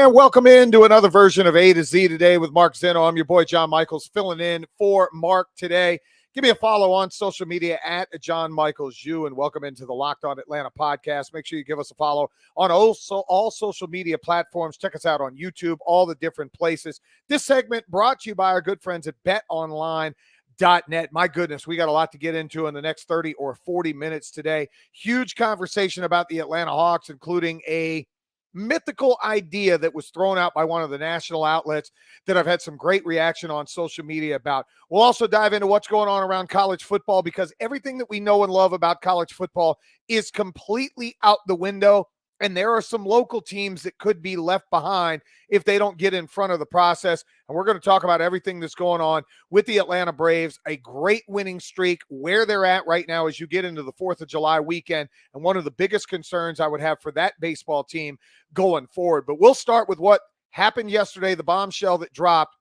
And welcome into another version of A to Z today with Mark Zinno. I'm your boy, John Michaels, filling in for Mark today. Give me a follow on social media at John Michaels U, and welcome into the Locked On Atlanta podcast. Make sure you give us a follow on also all social media platforms. Check us out on YouTube, all the different places. This segment brought to you by our good friends at BetOnline.net. My goodness, we got a lot to get into in the next 30 or 40 minutes today. Huge conversation about the Atlanta Hawks, including a mythical idea that was thrown out by one of the national outlets that I've had some great reaction on social media about. We'll also dive into what's going on around college football, because everything that we know and love about college football is completely out the window. And there are some local teams that could be left behind if they don't get in front of the process. And we're going to talk about everything that's going on with the Atlanta Braves, a great winning streak, where they're at right now as you get into the 4th of July weekend, and one of the biggest concerns I would have for that baseball team going forward. But we'll start with what happened yesterday, the bombshell that dropped,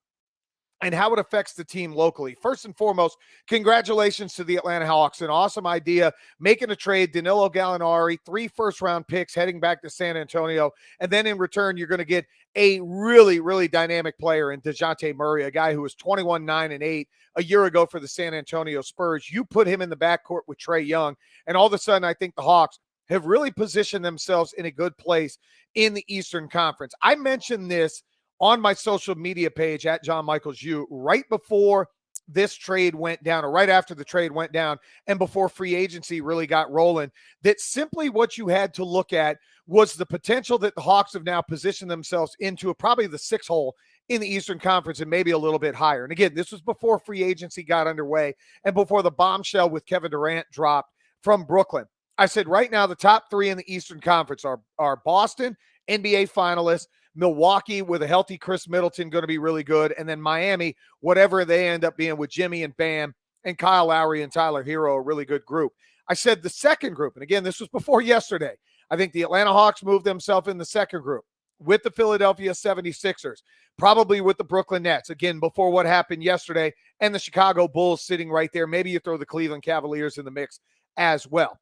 and how it affects the team locally. First and foremost, congratulations to the Atlanta Hawks. An awesome idea, making a trade, Danilo Gallinari, 3 first-round picks heading back to San Antonio. And then in return, you're going to get a really, really dynamic player in DeJounte Murray, a guy who was 21-9-8 a year ago for the San Antonio Spurs. You put him in the backcourt with Trae Young, and all of a sudden I think the Hawks have really positioned themselves in a good place in the Eastern Conference. I mentioned this on my social media page at John Michaels U right before this trade went down, or right after the trade went down, and before free agency really got rolling, that simply what you had to look at was the potential that the Hawks have now positioned themselves into probably the 6th hole in the Eastern Conference, and maybe a little bit higher. And again, this was before free agency got underway and before the bombshell with Kevin Durant dropped from Brooklyn. I said right now the top 3 in the Eastern Conference are Boston, NBA finalists, Milwaukee with a healthy Chris Middleton, going to be really good, and then Miami, whatever they end up being with Jimmy and Bam and Kyle Lowry and Tyler Hero, a really good group. I said the second group, and again, this was before yesterday, I think the Atlanta Hawks moved themselves in the second group with the Philadelphia 76ers, probably with the Brooklyn Nets, again, before what happened yesterday, and the Chicago Bulls sitting right there. Maybe you throw the Cleveland Cavaliers in the mix as well.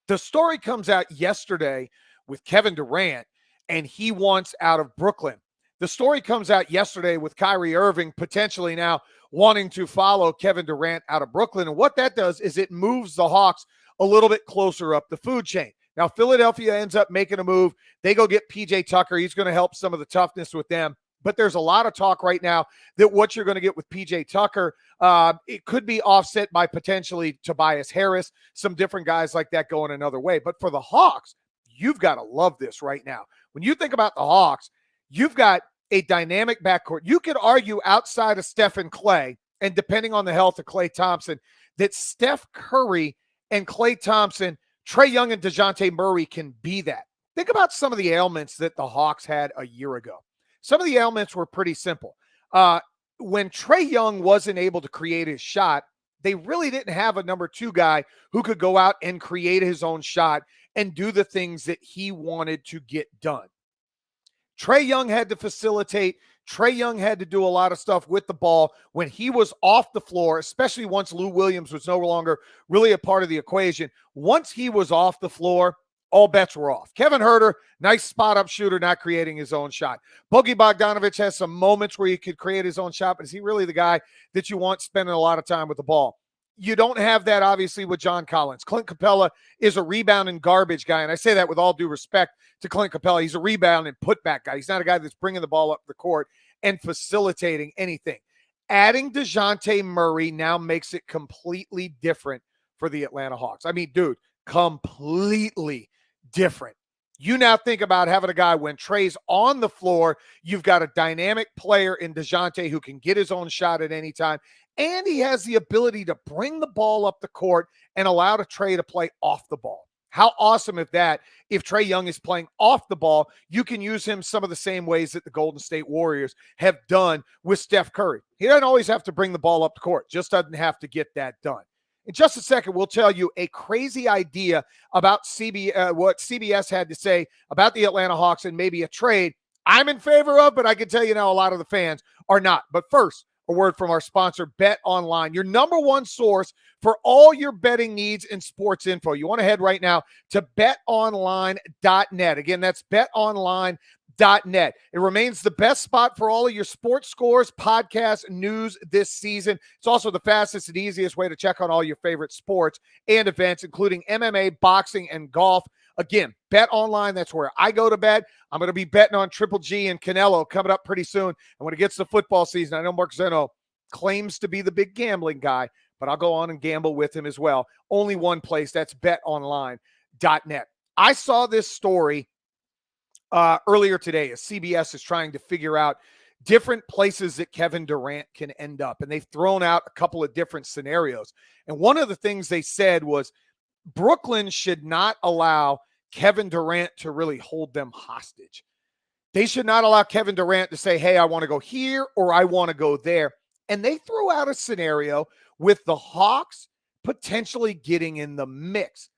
The story comes out yesterday with Kevin Durant, and he wants out of Brooklyn. The story comes out yesterday with Kyrie Irving potentially now wanting to follow Kevin Durant out of Brooklyn. And what that does is it moves the Hawks a little bit closer up the food chain. Now, Philadelphia ends up making a move. They go get PJ Tucker. He's going to help some of the toughness with them. But there's a lot of talk right now that what you're going to get with PJ Tucker, it could be offset by potentially Tobias Harris, some different guys like that going another way. But for the Hawks, you've got to love this right now. When you think about the Hawks, you've got a dynamic backcourt. You could argue outside of Steph and Klay, and depending on the health of Klay Thompson, that Steph Curry and Klay Thompson, Trae Young and DeJounte Murray can be that. Think about some of the ailments that the Hawks had a year ago. Some of the ailments were pretty simple. When Trae Young wasn't able to create his shot, they really didn't have a number 2 guy who could go out and create his own shot and do the things that he wanted to get done. Trae Young had to facilitate. Trae Young had to do a lot of stuff with the ball when he was off the floor, especially once Lou Williams was no longer really a part of the equation. Once he was off the floor, all bets were off. Kevin Huerter, nice spot-up shooter, not creating his own shot. Bogey Bogdanovic has some moments where he could create his own shot, but is he really the guy that you want spending a lot of time with the ball? You don't have that, obviously, with John Collins. Clint Capella is a rebound and garbage guy, and I say that with all due respect to Clint Capella. He's a rebound and putback guy. He's not a guy that's bringing the ball up the court and facilitating anything. Adding DeJounte Murray now makes it completely different for the Atlanta Hawks. I mean, dude, completely different. You now think about having a guy when Trae's on the floor, you've got a dynamic player in DeJounte who can get his own shot at any time, and he has the ability to bring the ball up the court and allow Trae to play off the ball. How awesome if Trae Young is playing off the ball, you can use him some of the same ways that the Golden State Warriors have done with Steph Curry. He doesn't always have to bring the ball up the court, just doesn't have to get that done. In just a second, we'll tell you a crazy idea about what CBS had to say about the Atlanta Hawks and maybe a trade I'm in favor of, but I can tell you now a lot of the fans are not. But first, a word from our sponsor, Bet Online, your number one source for all your betting needs and sports info. You want to head right now to betonline.net. Again, that's betonline.net. It remains the best spot for all of your sports scores, podcasts, news this season. It's also the fastest and easiest way to check on all your favorite sports and events, including MMA, boxing, and golf. Again, Bet Online, that's where I go to bet. I'm going to be betting on Triple G and Canelo coming up pretty soon. And when it gets to football season, I know Mark Zinno claims to be the big gambling guy, but I'll go on and gamble with him as well. Only one place, that's betonline.net. I saw this story earlier today as CBS is trying to figure out different places that Kevin Durant can end up. And they've thrown out a couple of different scenarios. And one of the things they said was Brooklyn should not allow Kevin Durant to really hold them hostage. They should not allow Kevin Durant to say, hey, I want to go here or I want to go there. And they threw out a scenario with the Hawks potentially getting in the mix.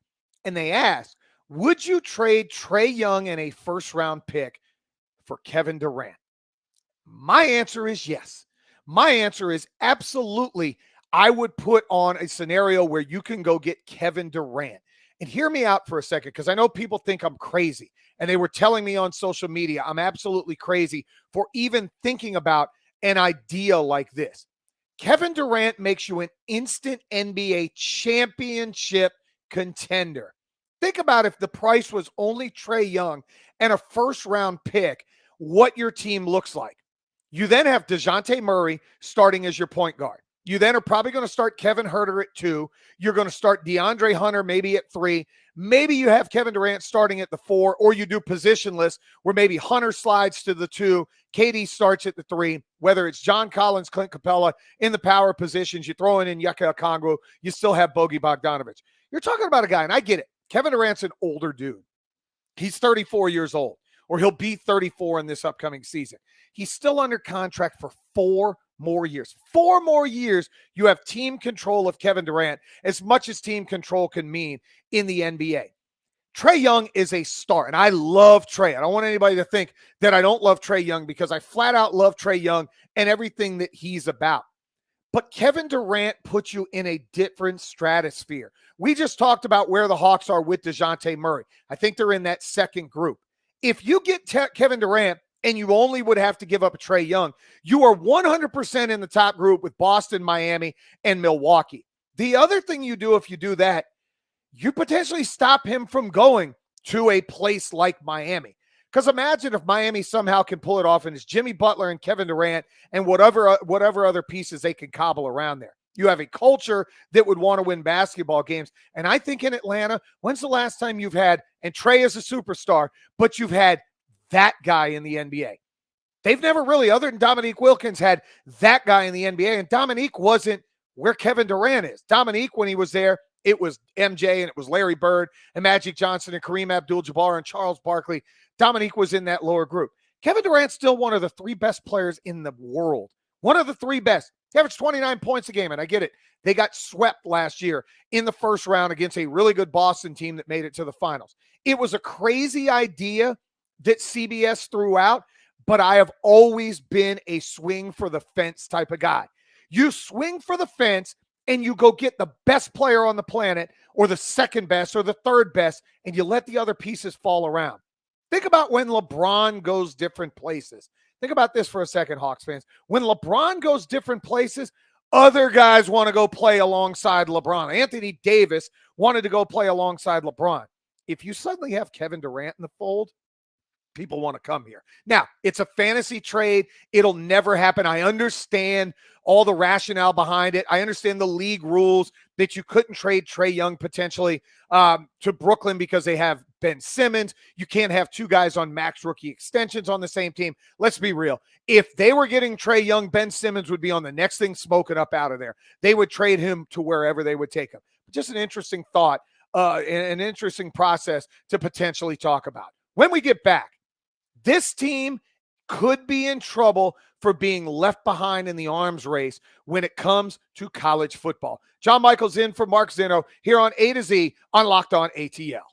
And they asked, would you trade Trae Young and a first-round pick for Kevin Durant? My answer is yes. My answer is absolutely. I would put on a scenario where you can go get Kevin Durant. And hear me out for a second, because I know people think I'm crazy. And they were telling me on social media I'm absolutely crazy for even thinking about an idea like this. Kevin Durant makes you an instant NBA championship contender. Think about if the price was only Trae Young and a first-round pick, what your team looks like. You then have DeJounte Murray starting as your point guard. You then are probably going to start Kevin Huerter at 2. You're going to start DeAndre Hunter maybe at 3. Maybe you have Kevin Durant starting at the 4, or you do positionless where maybe Hunter slides to the 2, KD starts at the 3, whether it's John Collins, Clint Capella in the power positions, you throw in Onyeka Okongwu, you still have Bogey Bogdanovic. You're talking about a guy, and I get it. Kevin Durant's an older dude. He's 34 years old, or he'll be 34 in this upcoming season. He's still under contract for 4 more years. 4 more years, you have team control of Kevin Durant, as much as team control can mean in the NBA. Trae Young is a star, and I love Trae. I don't want anybody to think that I don't love Trae Young, because I flat out love Trae Young and everything that he's about. But Kevin Durant puts you in a different stratosphere. We just talked about where the Hawks are with DeJounte Murray. I think they're in that second group. If you get Kevin Durant and you only would have to give up a Trae Young, you are 100% in the top group with Boston, Miami, and Milwaukee. The other thing you do if you do that, you potentially stop him from going to a place like Miami. Because imagine if Miami somehow can pull it off and it's Jimmy Butler and Kevin Durant and whatever other pieces they can cobble around there. You have a culture that would want to win basketball games. And I think in Atlanta, when's the last time you've had, and Trae is a superstar, but you've had that guy in the NBA? They've never really, other than Dominique Wilkins, had that guy in the NBA. And Dominique wasn't where Kevin Durant is. Dominique, when he was there, it was MJ and it was Larry Bird and Magic Johnson and Kareem Abdul-Jabbar and Charles Barkley. Dominique was in that lower group. Kevin Durant's still one of the 3 best players in the world. One of the 3 best. He averaged 29 points a game, and I get it. They got swept last year in the first round against a really good Boston team that made it to the finals. It was a crazy idea that CBS threw out, but I have always been a swing for the fence type of guy. You swing for the fence and you go get the best player on the planet, or the second best, or the third best, and you let the other pieces fall around. Think about when LeBron goes different places. Think about this for a second, Hawks fans. When LeBron goes different places, other guys want to go play alongside LeBron. Anthony Davis wanted to go play alongside LeBron. If you suddenly have Kevin Durant in the fold, people want to come here. Now, it's a fantasy trade. It'll never happen. I understand all the rationale behind it. I understand the league rules that you couldn't trade Trae Young potentially to Brooklyn because they have Ben Simmons. You can't have 2 guys on max rookie extensions on the same team. Let's be real. If they were getting Trae Young, Ben Simmons would be on the next thing smoking up out of there. They would trade him to wherever they would take him. Just an interesting thought, an interesting process to potentially talk about. When we get back, this team could be in trouble for being left behind in the arms race when it comes to college football. John Michaels in for Mark Zinno here on A to Z on Locked On ATL.